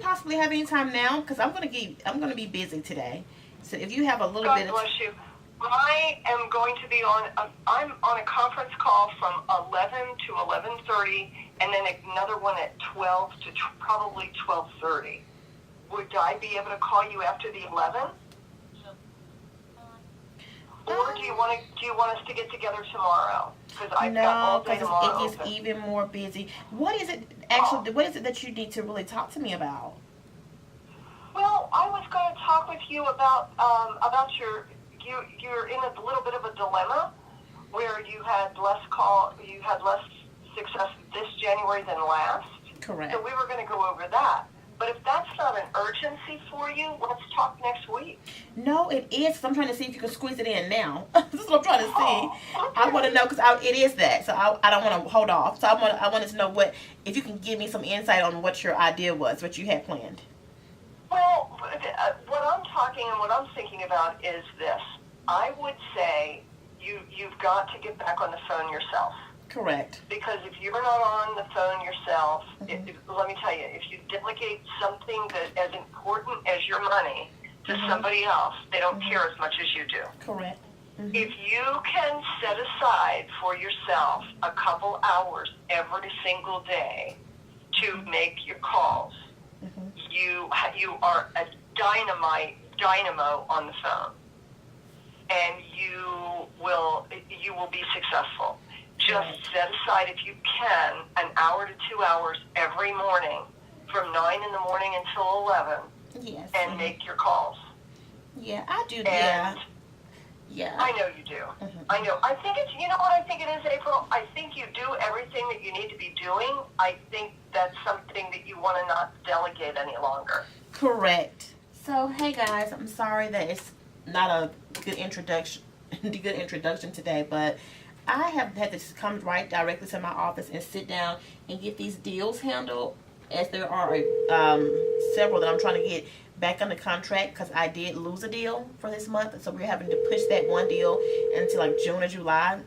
possibly have any time now? Because I'm gonna be busy today. So if you have a little bit God of bless you. I am going to be I'm on a conference call from 11 to 11:30, and then another one at 12 to probably 12:30. Would I be able to call you after the 11? Or do you want us to get together tomorrow? Because I've got no, all day because tomorrow it gets open. even more busy. What is it actually? What is it that you need to really talk to me about? Well, I was going to talk with you about you're in a little bit of a dilemma where you had less success this January than last. Correct. So we were going to go over that. But if that's not an urgency for you, let's talk next week. No, it is. So I'm trying to see if you can squeeze it in now. This is what I'm trying to see. Oh, okay. I want to know because it is that. So I don't want to hold off. So I wanted to know if you can give me some insight on what your idea was, what you had planned. Well, what I'm talking and what I'm thinking about is this. I would say you've got to get back on the phone yourself. Correct. Because if you're not on the phone yourself, let me tell you, if you delegate something that as important as your money to somebody else, they don't care as much as you do. Correct. If you can set aside for yourself a couple hours every single day to make your calls, you are a dynamo on the phone, and you will be successful. Just set aside, if you can, an hour to 2 hours every morning from 9 in the morning until 11. Yes. And make your calls. Yeah, I do. And yeah. I know you do. I know. I think it's, you know what I think it is, April? I think you do everything that you need to be doing. I think that's something that you want to not delegate any longer. Correct. So, hey guys, I'm sorry that it's not a good introduction today, but I have had to come right directly to my office and sit down and get these deals handled, as there are several that I'm trying to get back under contract because I did lose a deal for this month, so we're having to push that one deal into like June or July.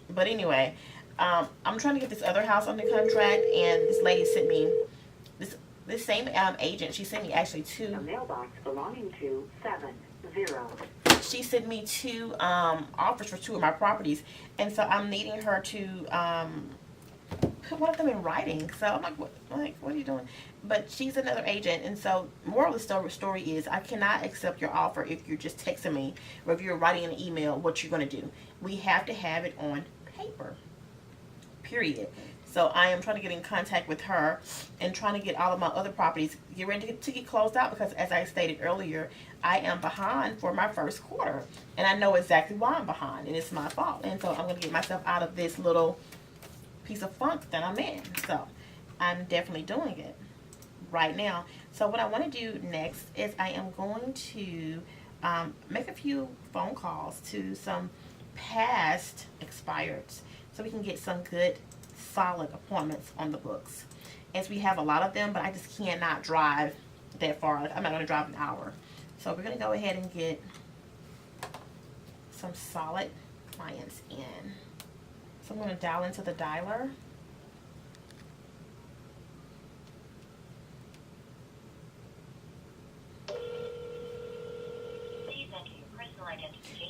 But anyway, I'm trying to get this other house under contract, and this lady sent me this same agent. She sent me actually two. A mailbox belonging to 70. She sent me two offers for two of my properties, and so I'm needing her to put one of them in writing. So I'm like, what are you doing? But she's another agent, and so moral of the story is I cannot accept your offer if you're just texting me or if you're writing an email what you're going to do. We have to have it on paper, period. So I am trying to get in contact with her and trying to get all of my other properties get ready to get closed out, because as I stated earlier, I am behind for my first quarter, and I know exactly why I'm behind, and it's my fault. And so I'm going to get myself out of this little piece of funk that I'm in. So I'm definitely doing it right now. So what I want to do next is I am going to make a few phone calls to some past expireds so we can get some good solid appointments on the books, as we have a lot of them, but I just cannot drive that far. I'm not going to drive an hour. So we're going to go ahead and get some solid clients in. So I'm going to dial into the dialer.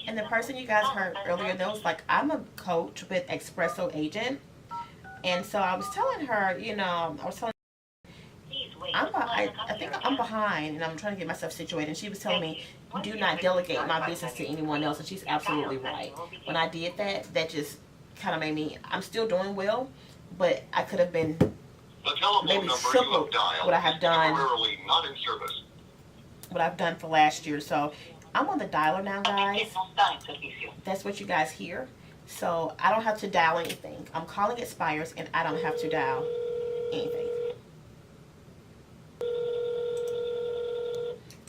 And the person you guys heard earlier, that was like, I'm a coach with Espresso Agent. And so I was telling her, I think I'm behind, and I'm trying to get myself situated. And she was telling me, do not delegate my business to anyone else. And she's absolutely right. When I did that, that just kind of made me, I'm still doing well, but I could have been maybe triple what I have done, what I've done for last year. So I'm on the dialer now, guys. That's what you guys hear. So I don't have to dial anything. I'm calling expires, and I don't have to dial anything.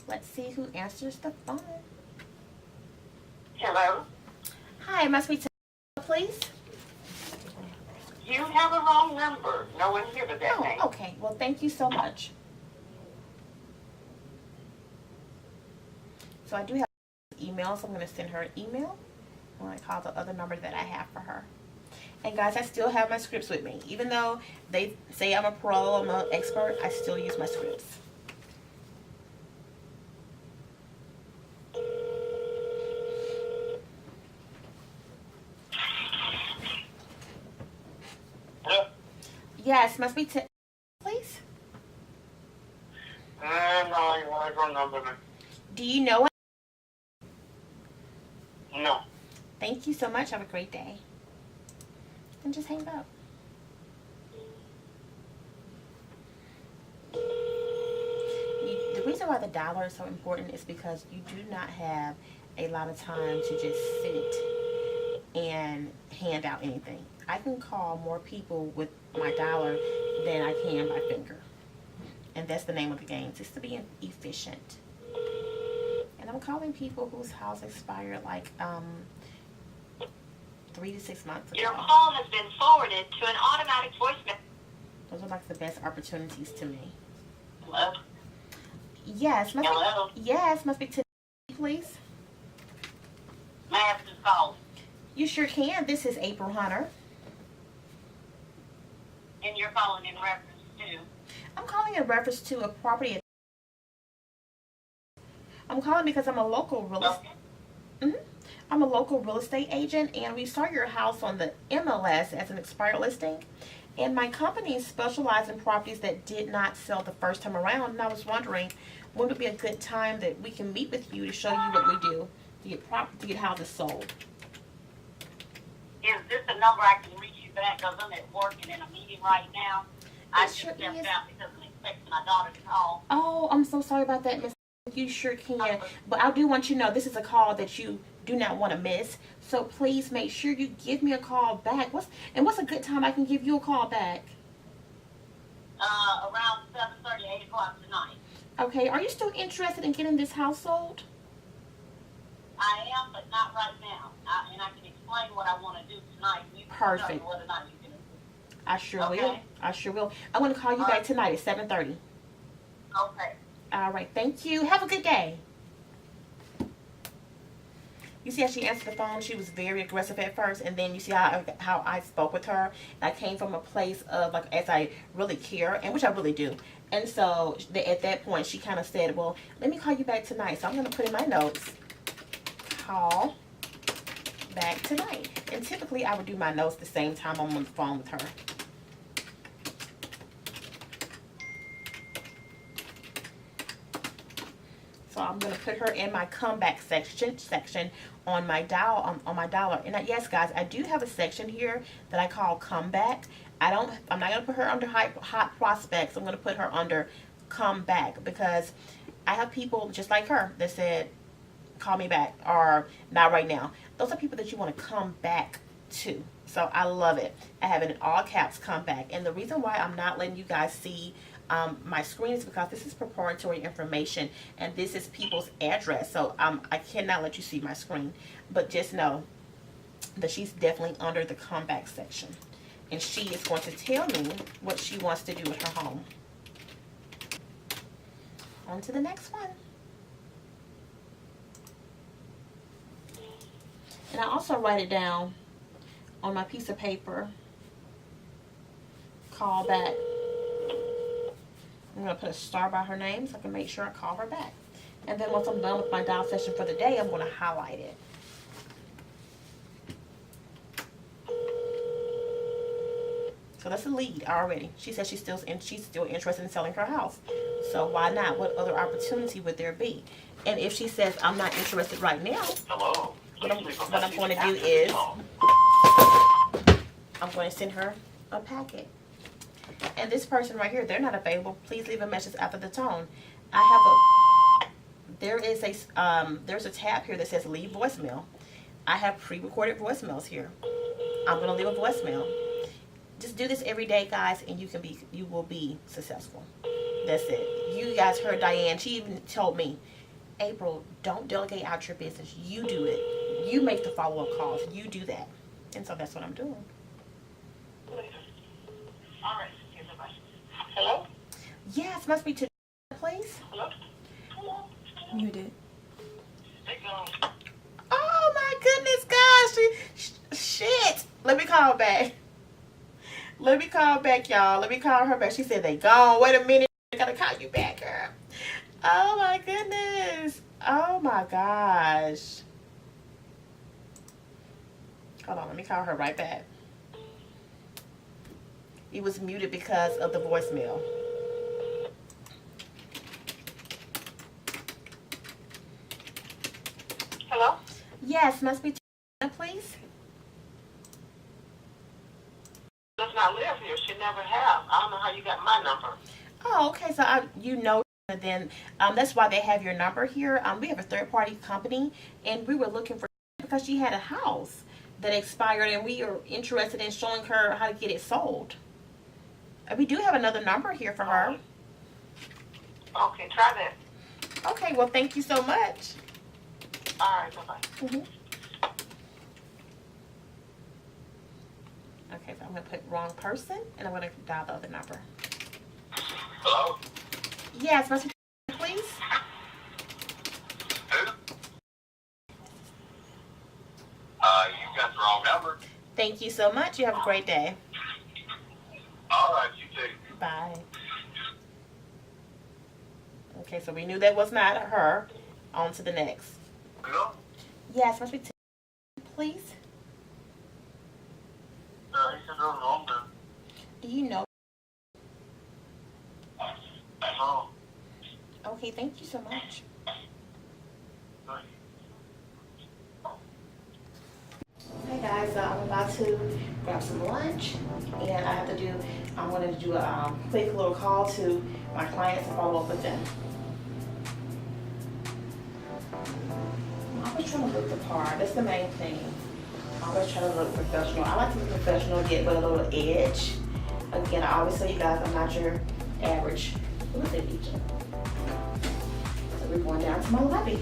Let's see who answers the phone. Hello? Hi, must we tell please? You have a wrong number. No one's here with that name. Okay. Well, thank you so much. So I do have email, so I'm going to send her an email when I call the other number that I have for her. And guys, I still have my scripts with me. Even though they say I'm a pro, I'm an expert, I still use my scripts. Yes, must be to, please. No, you want your number, man? Do you know it? No. Thank you so much. Have a great day. And just hang up. The reason why the dollar is so important is because you do not have a lot of time to just sit and hand out anything. I can call more people with my dollar than I can by finger. And that's the name of the game, just to be efficient. And I'm calling people whose house expired like 3 to 6 months ago. Your call has been forwarded to an automatic voicemail. Those are like the best opportunities to me. Hello? Yes, must Hello? be, yes, must be to, please. May I have this call? You sure can. This is April Hunter. And you're calling in reference to? I'm calling in reference to a property. I'm calling because I'm a local real estate. Okay. I'm a local real estate agent, and we saw your house on the MLS as an expired listing. And my company specializes in properties that did not sell the first time around. And I was wondering, when would be a good time that we can meet with you to show you what we do to get houses sold? Is this a number I can reach you back? Because I'm at work and in a meeting right now. I just sure stepped is. out because I'm expecting my daughter to call. Oh, I'm so sorry about that, Miss. You sure can. But I do want you to know this is a call that you do not want to miss. So please make sure you give me a call back. What's a good time I can give you a call back? Around 7:30, 8 o'clock tonight. Okay. Are you still interested in getting this house sold? I am, but not right now. And I can explain what I want to do tonight. You can Perfect. tell me whether or not you can. I sure will. Okay. I sure will. I'm going to call you back tonight at 7:30. Okay. All right. Thank you. Have a good day. You see how she answered the phone? She was very aggressive at first, and then you see how I spoke with her. And I came from a place of, like, as I really care, and which I really do. And so at that point, she kind of said, well, let me call you back tonight. So I'm going to put in my notes, call back tonight. And typically, I would do my notes the same time I'm on the phone with her. So I'm going to put her in my comeback section on my dial on my dollar. And yes, guys, I do have a section here that I call comeback. I'm not going to put her under hot prospects. I'm going to put her under comeback because I have people just like her that said, call me back or not right now. Those are people that you want to come back to. So I love it. I have it in all caps, come back. And the reason why I'm not letting you guys see my screen is because this is proprietary information and this is people's address. So I cannot let you see my screen. But just know that she's definitely under the comeback section. And she is going to tell me what she wants to do with her home. On to the next one. And I also write it down on my piece of paper. Call back. I'm going to put a star by her name so I can make sure I call her back. And then once I'm done with my dial session for the day, I'm going to highlight it. So that's a lead already. She says she's still interested in selling her house. So why not? What other opportunity would there be? And if she says, I'm not interested right now, Hello. what I'm going to do is I'm going to send her a packet. And this person right here, they're not available. Please leave a message after the tone. There's a tab here that says leave voicemail. I have pre-recorded voicemails here. I'm going to leave a voicemail. Just do this every day, guys, and you will be successful. That's it. You guys heard Diane. She even told me, April, don't delegate out your business. You do it. You make the follow-up calls. You do that. And so that's what I'm doing. All right. Here's a question. Hello? Yes, must be to please. Hello? You did. Hey, girl. Oh my goodness, gosh. Shit. Let me call back. Let me call back, y'all. Let me call her back. She said they gone. Wait a minute. I gotta call you back, girl. Oh my goodness. Oh my gosh. Hold on. Let me call her right back. It was muted because of the voicemail. Hello? Yes, must be please. Does not live here. She never have. I don't know how you got my number. Oh, okay. So you know, then that's why they have your number here. We have a third-party company, and we were looking for because she had a house that expired, and we are interested in showing her how to get it sold. We do have another number here for her. Okay, try that. Okay. Well, thank you so much. All right, bye-bye. Mm-hmm. Okay, so I'm going to put wrong person, and I'm going to dial the other number. Hello? Yes, must be please. Who? You got the wrong number. Thank you so much. You have a great day. All right, you too. Bye. Okay, so we knew that was not her. On to the next. Hello? Yes, must be please. He said the wrong number. Do you know? Oh. Okay, thank you so much. Hey guys, I'm about to grab some lunch, and I'm going to do a quick little call to my clients to follow up with them. I'm always trying to look the part. That's the main thing. I always try to look professional. I like to be professional, yet with a little edge. Again, I always tell you guys, I'm not your average real estate agent. So we're going down to my lobby.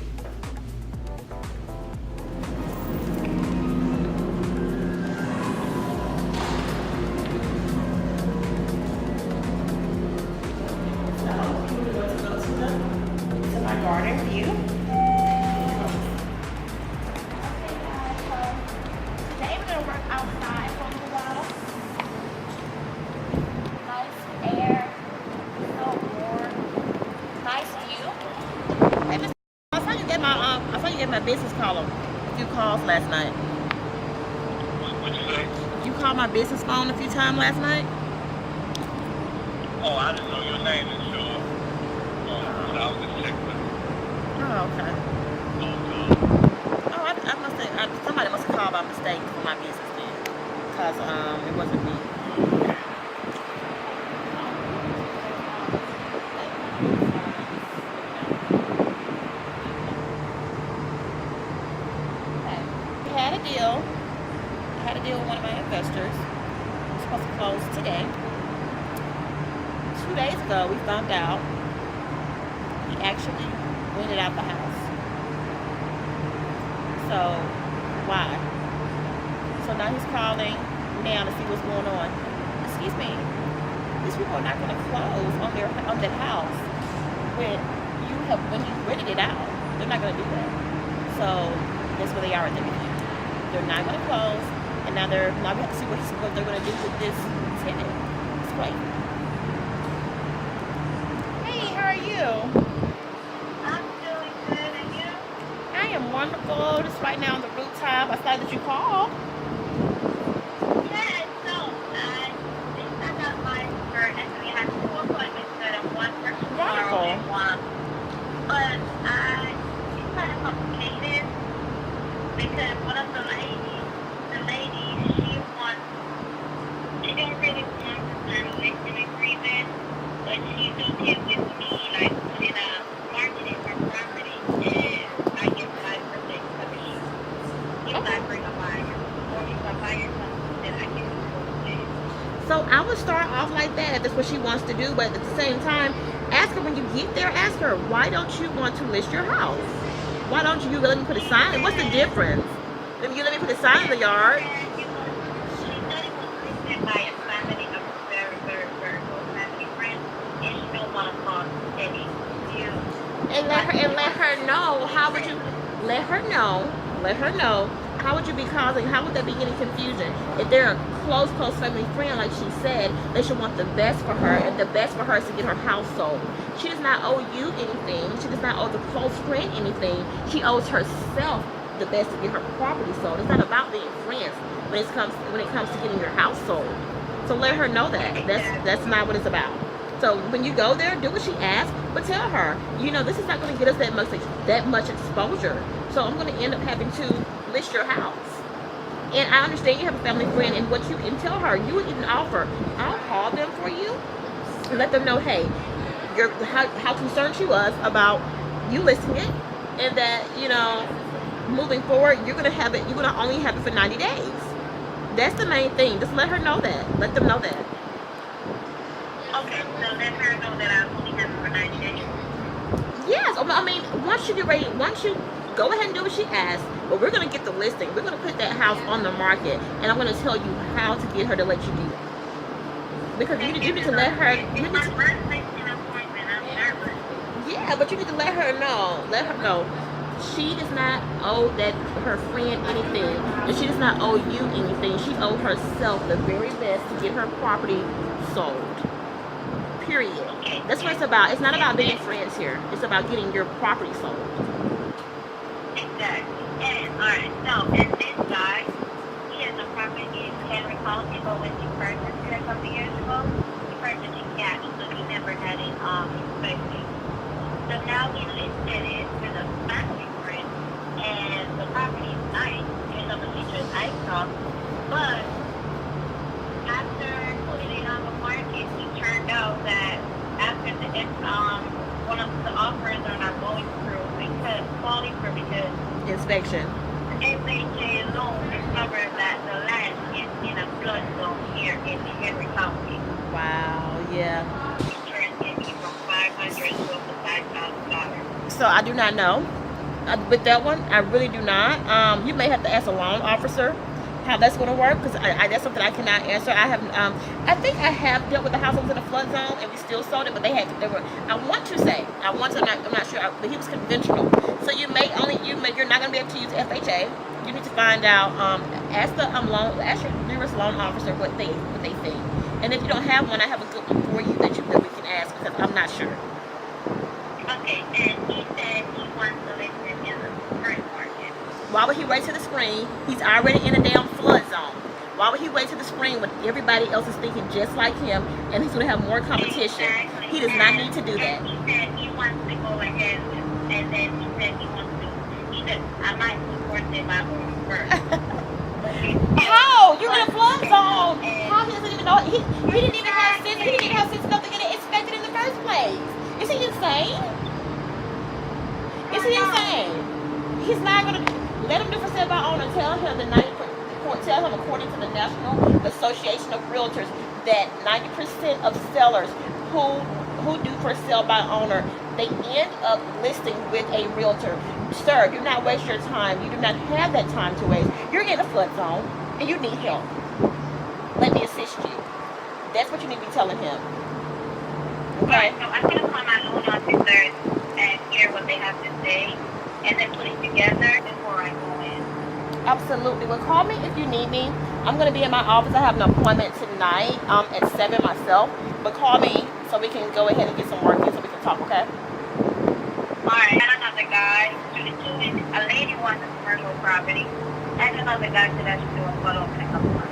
To my garden view. Today we're gonna work outside for a little while. Nice air, so warm, nice view. Hey, Miss, I saw you get my business call a few calls last night. What'd you say? You called my business phone a few times last night. Oh, I didn't know your name and sure. So I was just checking. Oh, okay. Oh, somebody must have called by mistake for my business then, because it wasn't me. Okay. We had a deal. I had a deal with one of my investors. It's supposed to close today. 2 days ago, we found out he actually rented out the house. So, why? So now he's calling now to see what's going on. Excuse me. These people are not going to close on that house when you rented it out. They're not going to do that. So that's where they are at the beginning. They're not going to close, and now we have to see what they're going to do with this tenant. It's great. Hey, how are you? I'm doing good, and you? I am wonderful. Just right now on the rooftop. I saw that you called. Yeah, so I got mine for, actually I had 2 appointments set up, one for tomorrow and one. But it's kind of complicated because one of the lady, she don't really want to sign a listing agreement, but she's okay with me, like, putting up marketing her property, and I get 5% commission if I bring a buyer, or if a buyer comes, then I get it. So I would start off like that if that's what she wants to do, but at the same time, ask her when you get there, ask her, why don't you want to list your house? Why don't you let me put a sign? What's the difference? Let me put a sign in the yard. And, she said it was listed by a family of very, very, very close family friends, and she don't want to cause any view. And let her know. How would you let her know? Let her know. How would you be causing? How would there be any confusion? If they're a close family friend, like she said, they should want the best for her, and the best for her is to get her house sold. She does not owe you anything. She does not owe the close friend anything. She owes herself the best to get her property sold. It's not about being friends when it comes to getting your house sold. So let her know that. That's not what it's about. So when you go there, do what she asks, but tell her, this is not going to get us that much exposure. So I'm going to end up having to list your house. And I understand you have a family friend, and what you can tell her, you would even offer, I'll call them for you and let them know, hey, how concerned she was about you listing it, and that moving forward, you're gonna only have it for 90 days. That's the main thing. Just let her know that. Let them know that. Okay, so let her know that I only have it for 90 days. Yes, I mean, once you go ahead and do what she asks, but we're gonna get the listing. We're gonna put that house on the market, and I'm gonna tell you how to get her to let you do that. Because you need to let her. It's my first listing appointment. I'm nervous. Yeah, but you need to let her know. Let her know. She does not owe her friend anything, and she does not owe you anything. She owes herself the very best to get her property sold. Period. That's what it's about. It's not about being friends here. It's about getting your property sold. Exactly. And alright, so and this guy, he has a property in Henry County, but when he purchased it a couple years ago, he purchased it cash, so he never had it inspection. So now he listed it with a family friend, and the property is nice. There's some features I saw, but after putting it on the market, it turned out that after one of the offers are not going through because Inspection. FHA loan discovered that the land is in a flood zone here in Henry County. Wow. Yeah. Insurance can be from $500 to up to $5,000. So I do not know. With that one, I really do not. You may have to ask a loan officer how that's going to work, because that's something I cannot answer. I think I have dealt with the house that was in a flood zone, and we still sold it, but I'm not sure, but he was conventional. So you're not going to be able to use FHA. You need to find out, ask your nearest loan officer what they think. And if you don't have one, I have a good one for you that we can ask, because I'm not sure. Okay, and he said he wants to list it in the spring market. Why would he wait till the spring? He's already in a damn flood zone. Why would he wait till the spring when everybody else is thinking just like him, and he's going to have more competition? Exactly. He does not need to do that. And he said he wants to go ahead and then he said I might support it by own first. How? You're in a flood zone. How he doesn't even know? He didn't even have sense. He didn't even have sense enough to get it inspected in the first place. Is he insane? Is he insane? He's not gonna let him do for sale by owner. Tell him according to the National Association of Realtors that 90% of sellers who do for sale by owner, they end up listing with a realtor. Sir, do not waste your time. You do not have that time to waste. You're in a flood zone and you need help. Let me assist you. That's what you need to be telling him. Okay? Right, so I'm going to call my loan officers and hear what they have to say and then put it together before I go in. Absolutely. Well, call me if you need me. I'm going to be in my office. I have an appointment tonight at 7 myself. But call me so we can go ahead and get some work in so we can talk, okay? Alright, and another guy, a lady wants a commercial property, and another guy said I should do a photo in a couple months.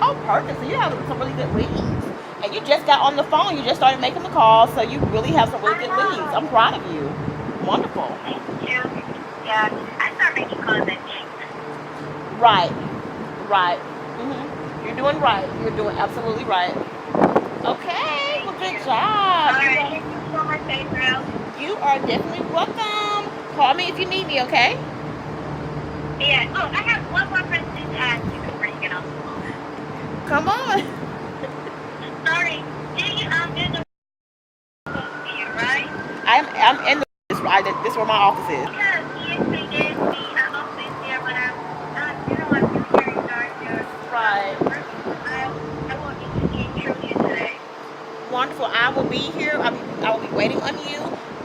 Oh, perfect. So you have some really good leads. And you just got on the phone. You just started making the calls, so you really have some really good leads. I'm proud of you. Wonderful. Thank you. Yeah, I start making calls at 8. Right. You're doing right. You're doing absolutely right. Okay. Well, good job. Alright, thank you so much, April. You are definitely welcome. Call me if you need me, okay? Yeah. Oh, I have one more question to ask you before you get on the phone. Come on. Sorry. There's a here, right? I'm in this is where my office is. Because he gave me an office here, but I'm new here in Georgia. Right. I want you to get through here today. Wonderful. I will be here. I will be waiting on you.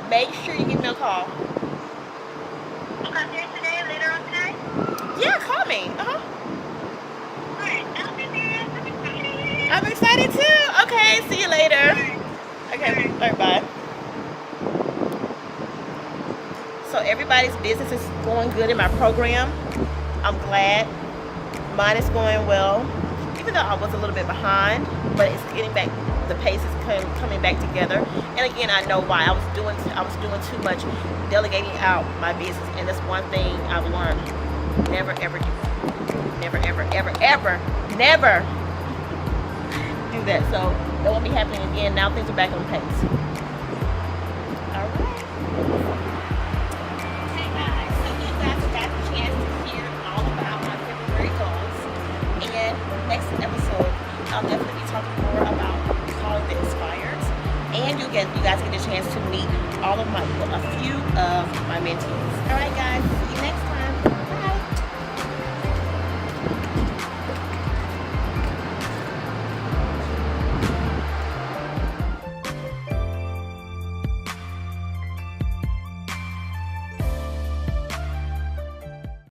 Make sure you give me a call. You come here today, later on today? Yeah, call me. Alright, I'll be there. I'm excited. I'm excited too. Okay, see you later. Okay, all right, bye. So everybody's business is going good in my program. I'm glad. Mine is going well. even though I was a little bit behind, but it's getting back. The pace is coming back together. And again, I know why. I was doing too much delegating out my business, and that's one thing I've learned: never ever do, never ever ever ever never do that. So that won't be happening again. Now things are back on pace.